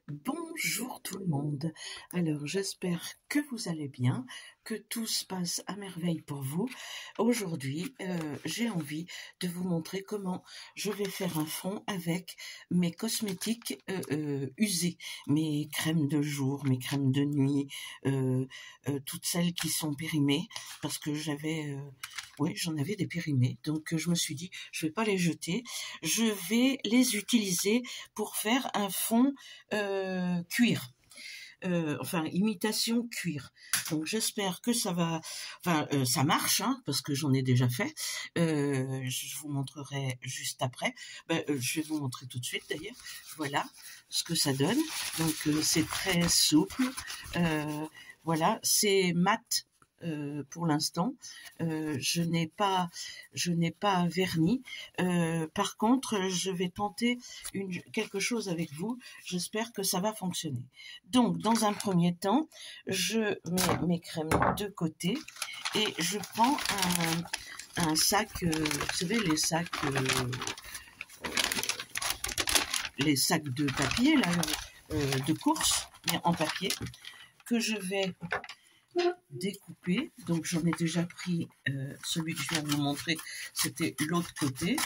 Bonjour tout le monde. Alors j'espère que vous allez bien, que tout se passe à merveille pour vous. Aujourd'hui, j'ai envie de vous montrer comment je vais faire un fond avec mes cosmétiques usés, mes crèmes de jour, mes crèmes de nuit, toutes celles qui sont périmées, parce que j'en avais des périmés, donc je me suis dit je vais pas les jeter, je vais les utiliser pour faire un fond cuir, enfin imitation cuir. Donc j'espère que ça va, ça marche, hein, parce que j'en ai déjà fait. Je vous montrerai juste après. Je vais vous montrer tout de suite d'ailleurs. Voilà ce que ça donne. Donc c'est très souple. Voilà, c'est mat. Pour l'instant, je n'ai pas verni. Par contre, je vais tenter quelque chose avec vous. J'espère que ça va fonctionner. Donc, dans un premier temps, je mets mes crèmes de côté et je prends un sac. Vous savez, les sacs de papier là, de course, mais en papier, que je vais découper. Donc j'en ai déjà pris celui que je viens de vous montrer, c'était l'autre côté.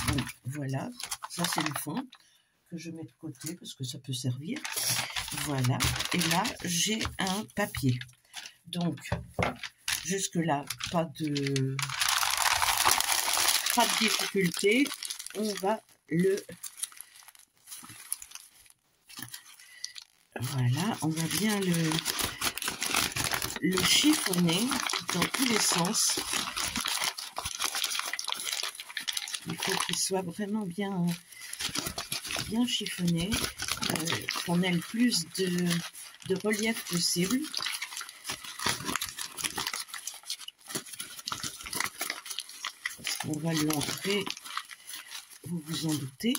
Donc voilà, ça c'est le fond que je mets de côté parce que ça peut servir. Voilà, et là j'ai un papier. Donc jusque là pas de difficulté. On va on va bien le chiffonner dans tous les sens. Il faut qu'il soit vraiment bien chiffonné, qu'on ait le plus de relief possible. Parce qu'on va l'entrer, vous vous en doutez.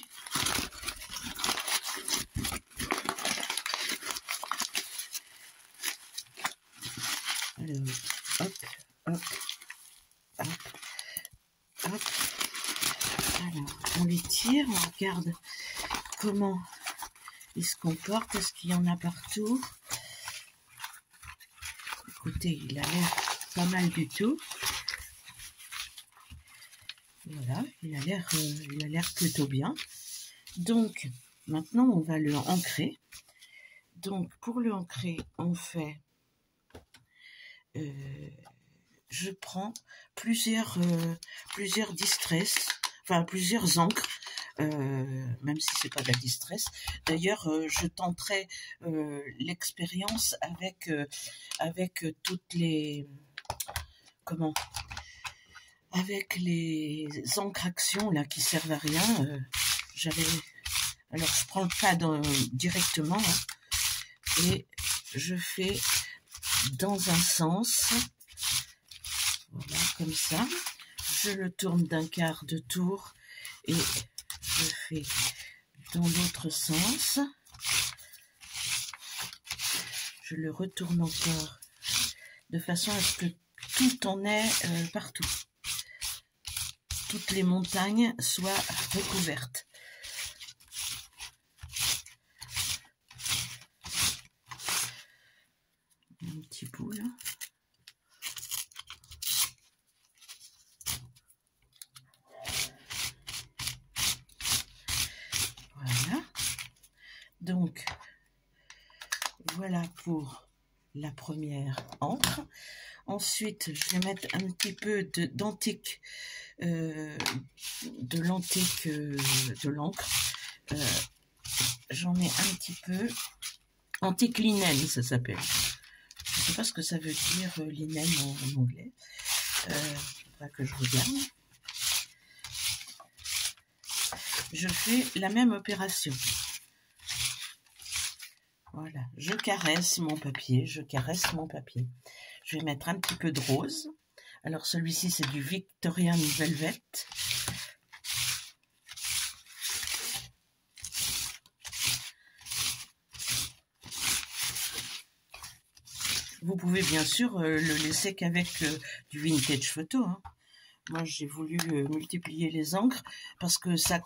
Alors, hop, hop, hop, hop. Alors, on les tire, on regarde comment ils se comportent. Est-ce qu'il y en a partout? Écoutez, il a l'air pas mal du tout. Voilà, il a l'air plutôt bien. Donc, maintenant, on va le ancrer. Donc, pour le ancrer, on fait... je prends plusieurs distress, enfin plusieurs encres, même si c'est pas de la distress. D'ailleurs, je tenterai l'expérience avec toutes les avec les encres action là qui servent à rien. Alors je prends le pad directement, hein, et je fais dans un sens, voilà, comme ça. Je le tourne d'un quart de tour et je fais dans l'autre sens. Je le retourne encore de façon à ce que tout en ait partout. Toutes les montagnes soient recouvertes. Un petit bout là. Voilà. Donc, voilà pour la première encre. Ensuite, je vais mettre un petit peu d'antique, de l'encre. J'en ai un petit peu. Antique linen, ça s'appelle. Je ne sais pas ce que ça veut dire, linen en anglais. Faudra que je regarde. Je fais la même opération. Voilà, je caresse mon papier. Je vais mettre un petit peu de rose. Alors celui-ci, c'est du Victorian Velvet. Vous pouvez bien sûr le laisser qu'avec du vintage photo, hein. Moi, j'ai voulu multiplier les encres parce que ça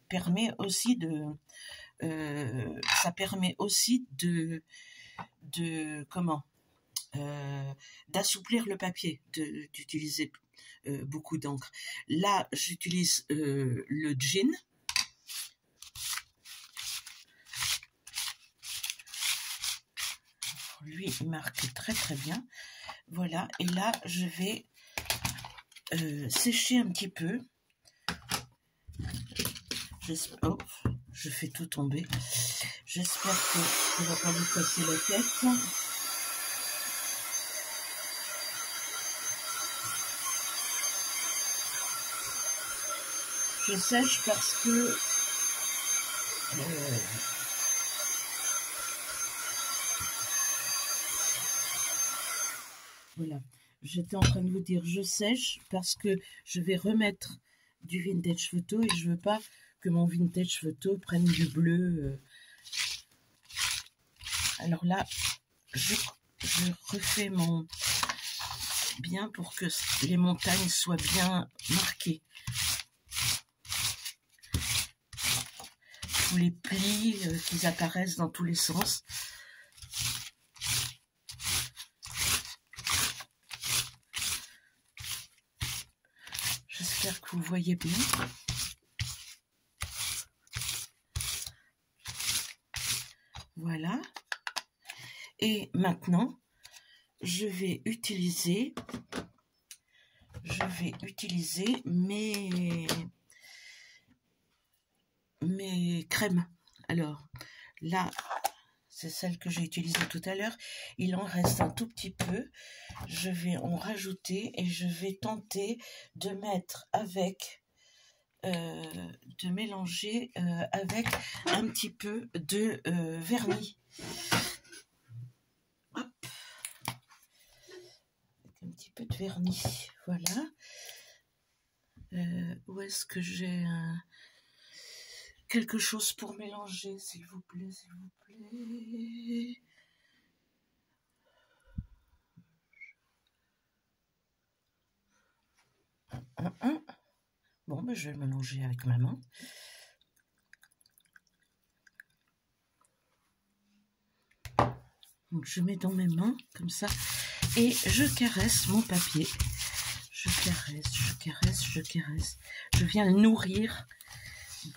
permet aussi ça permet aussi comment d'assouplir le papier, d'utiliser beaucoup d'encre. Là, j'utilise le Gin. Lui, il marque très très bien. Voilà, et là, je vais sécher un petit peu. Oh, je fais tout tomber. J'espère que ça ne va pas vous casser la tête. Je sèche parce que voilà, j'étais en train de vous dire je sèche parce que je vais remettre du vintage photo et je veux pas que mon vintage photo prenne du bleu. Alors là, je refais mon bien pour que les montagnes soient bien marquées. Tous les plis qui apparaissent dans tous les sens. J'espère que vous voyez bien. Voilà. Et maintenant, je vais utiliser mes crèmes. Alors, là, c'est celle que j'ai utilisée tout à l'heure. Il en reste un tout petit peu. Je vais en rajouter et je vais tenter de mettre avec, de mélanger avec un petit peu de vernis. Hop. Avec un petit peu de vernis. Voilà. Où est-ce que j'ai quelque chose pour mélanger, s'il vous plaît, s'il vous plaît. Bon, ben, je vais le mélanger avec ma main. Donc, je mets dans mes mains, comme ça, et je caresse mon papier. Je caresse, je caresse, je caresse. Je viens le nourrir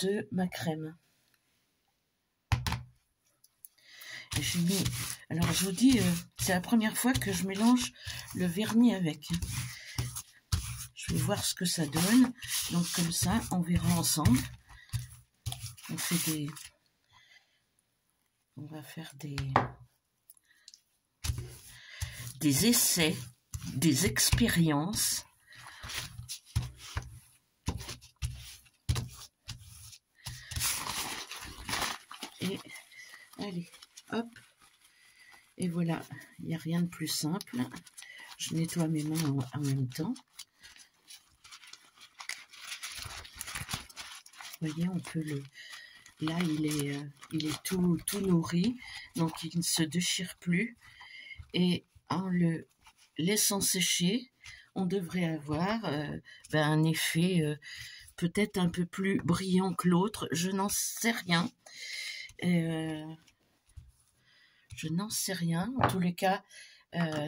de ma crème. Et j'ai mis... Alors, je vous dis, c'est la première fois que je mélange le vernis avec. Je vais voir ce que ça donne. Donc, comme ça, on verra ensemble. On fait on va faire des essais, des expériences. Et allez, hop. Et voilà, il n'y a rien de plus simple. Je nettoie mes mains en même temps. Vous voyez, on peut le... Là, il est tout nourri, donc il ne se déchire plus. Et en le laissant sécher, on devrait avoir un effet peut-être un peu plus brillant que l'autre. Je n'en sais rien. Je n'en sais rien. En tous les cas,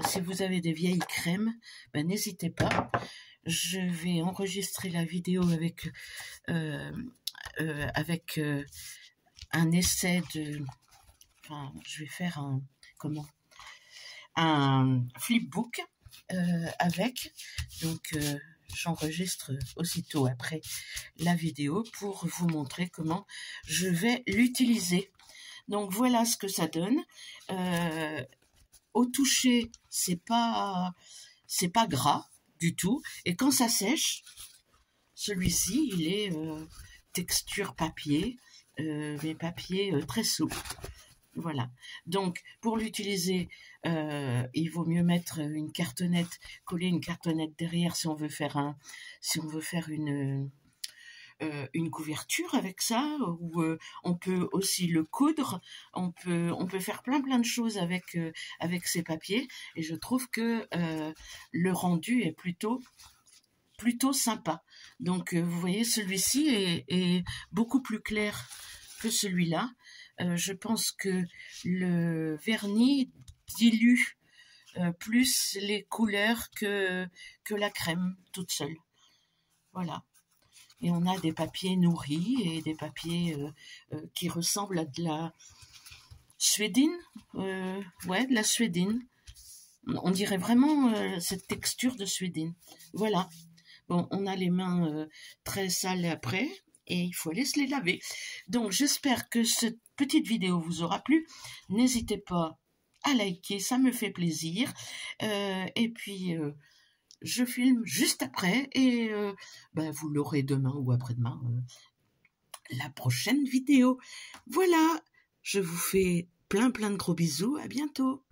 si vous avez des vieilles crèmes, n'hésitez pas. Je vais enregistrer la vidéo avec un essai de... Enfin, je vais faire un flipbook avec. Donc, j'enregistre aussitôt après la vidéo pour vous montrer comment je vais l'utiliser. Donc, voilà ce que ça donne. Au toucher, c'est pas gras du tout. Et quand ça sèche, celui-ci, il est texture papier, mais papier très souple. Voilà. Donc, pour l'utiliser, il vaut mieux mettre une cartonnette, coller une cartonnette derrière si on veut faire une couverture avec ça, ou on peut aussi le coudre, on peut faire plein de choses avec ces papiers, et je trouve que le rendu est plutôt sympa. Donc vous voyez, celui-ci est beaucoup plus clair que celui-là, Je pense que le vernis dilue plus les couleurs que la crème toute seule. Voilà. Et on a des papiers nourris et des papiers qui ressemblent à de la suédine. Ouais, de la suédine. On dirait vraiment cette texture de suédine. Voilà. Bon, on a les mains très sales après et il faut aller se les laver. Donc, j'espère que cette petite vidéo vous aura plu. N'hésitez pas à liker, ça me fait plaisir. Et puis, je filme juste après et vous l'aurez demain ou après-demain, la prochaine vidéo. Voilà, je vous fais plein de gros bisous. À bientôt.